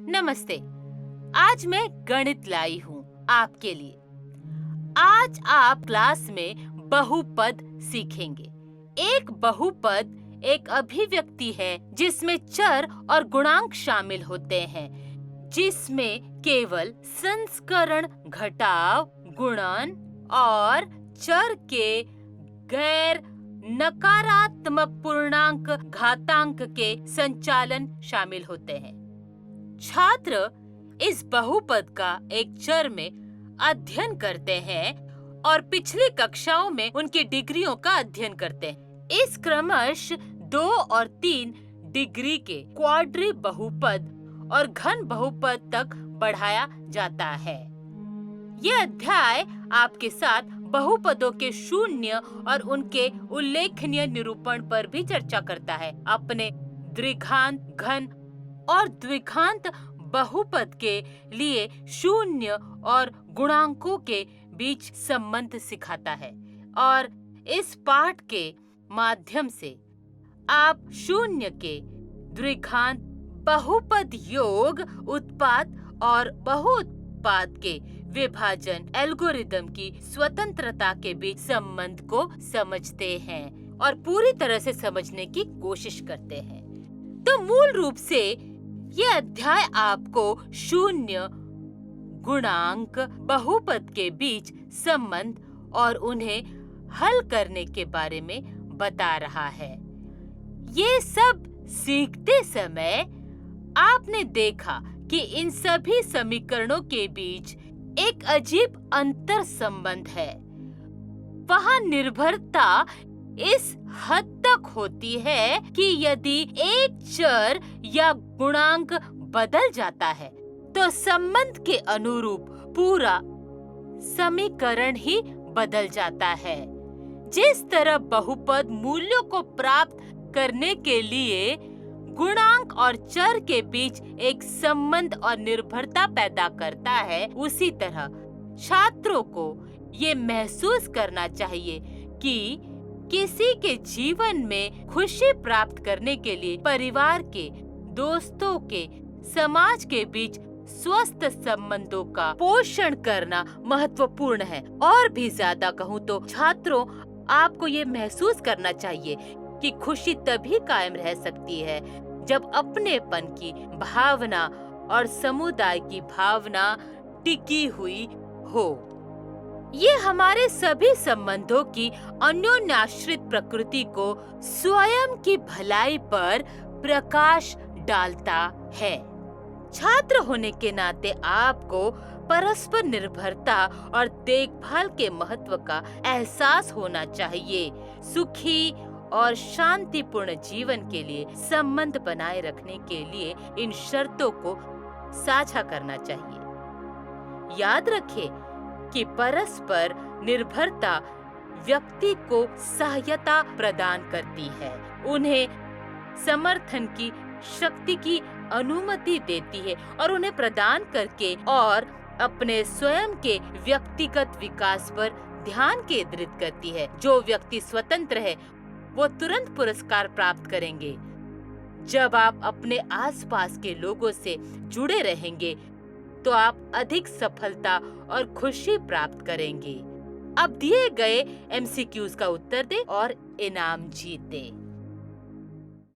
नमस्ते। आज मैं गणित लाई हूँ आपके लिए। आज आप क्लास में बहुपद सीखेंगे। एक बहुपद एक अभिव्यक्ति है जिसमें चर और गुणांक शामिल होते हैं, जिसमें केवल संस्करण, घटाव, गुणन और चर के गैर नकारात्मक पूर्णांक घातांक के संचालन शामिल होते हैं। छात्र इस बहुपद का एक चर में अध्ययन करते हैं और पिछली कक्षाओं में उनकी डिग्रियों का अध्ययन करते हैं। इस क्रमश 2 और 3 डिग्री के क्वाड्री बहुपद और घन बहुपद तक बढ़ाया जाता है। यह अध्याय आपके साथ बहुपदों के शून्य और उनके उल्लेखनीय निरूपण पर भी चर्चा करता है। अपने द्विघात, घन और द्विघात बहुपद के लिए शून्य और गुणांकों के बीच संबंध सिखाता है और इस पाठ के माध्यम से आप शून्य के द्विघात, बहुपद, योग, उत्पाद और बहुउत्पाद के विभाजन एल्गोरिदम की स्वतंत्रता के बीच संबंध को समझते हैं और पूरी तरह से समझने की कोशिश करते हैं। तो मूल रूप से यह अध्याय आपको शून्य, गुणांक, बहुपद के बीच संबंध और उन्हें हल करने के बारे में बता रहा है। ये सब सीखते समय आपने देखा कि इन सभी समीकरणों के बीच एक अजीब अंतर संबंध है। वहाँ निर्भरता इस हद तक होती है कि यदि एक चर या गुणांक बदल जाता है तो संबंध के अनुरूप पूरा समीकरण ही बदल जाता है। जिस तरह बहुपद मूल्यों को प्राप्त करने के लिए गुणांक और चर के बीच एक संबंध और निर्भरता पैदा करता है, उसी तरह छात्रों को ये महसूस करना चाहिए कि किसी के जीवन में खुशी प्राप्त करने के लिए परिवार के, दोस्तों के, समाज के बीच स्वस्थ संबंधों का पोषण करना महत्वपूर्ण है। और भी ज्यादा कहूँ तो छात्रों, आपको ये महसूस करना चाहिए कि खुशी तभी कायम रह सकती है जब अपनेपन की भावना और समुदाय की भावना टिकी हुई हो। ये हमारे सभी संबंधों की अन्योन्याश्रित प्रकृति को स्वयं की भलाई पर प्रकाश डालता है। छात्र होने के नाते आपको परस्पर निर्भरता और देखभाल के महत्व का एहसास होना चाहिए। सुखी और शांतिपूर्ण जीवन के लिए संबंध बनाए रखने के लिए इन शर्तों को साझा करना चाहिए। याद रखें कि परस्पर निर्भरता व्यक्ति को सहायता प्रदान करती है, उन्हें समर्थन की शक्ति की अनुमति देती है और उन्हें प्रदान करके और अपने स्वयं के व्यक्तिगत विकास पर ध्यान केंद्रित करती है। जो व्यक्ति स्वतंत्र है वो तुरंत पुरस्कार प्राप्त करेंगे। जब आप अपने आसपास के लोगों से जुड़े रहेंगे तो आप अधिक सफलता और खुशी प्राप्त करेंगे। अब दिए गए MCQs का उत्तर दें और इनाम जीतें।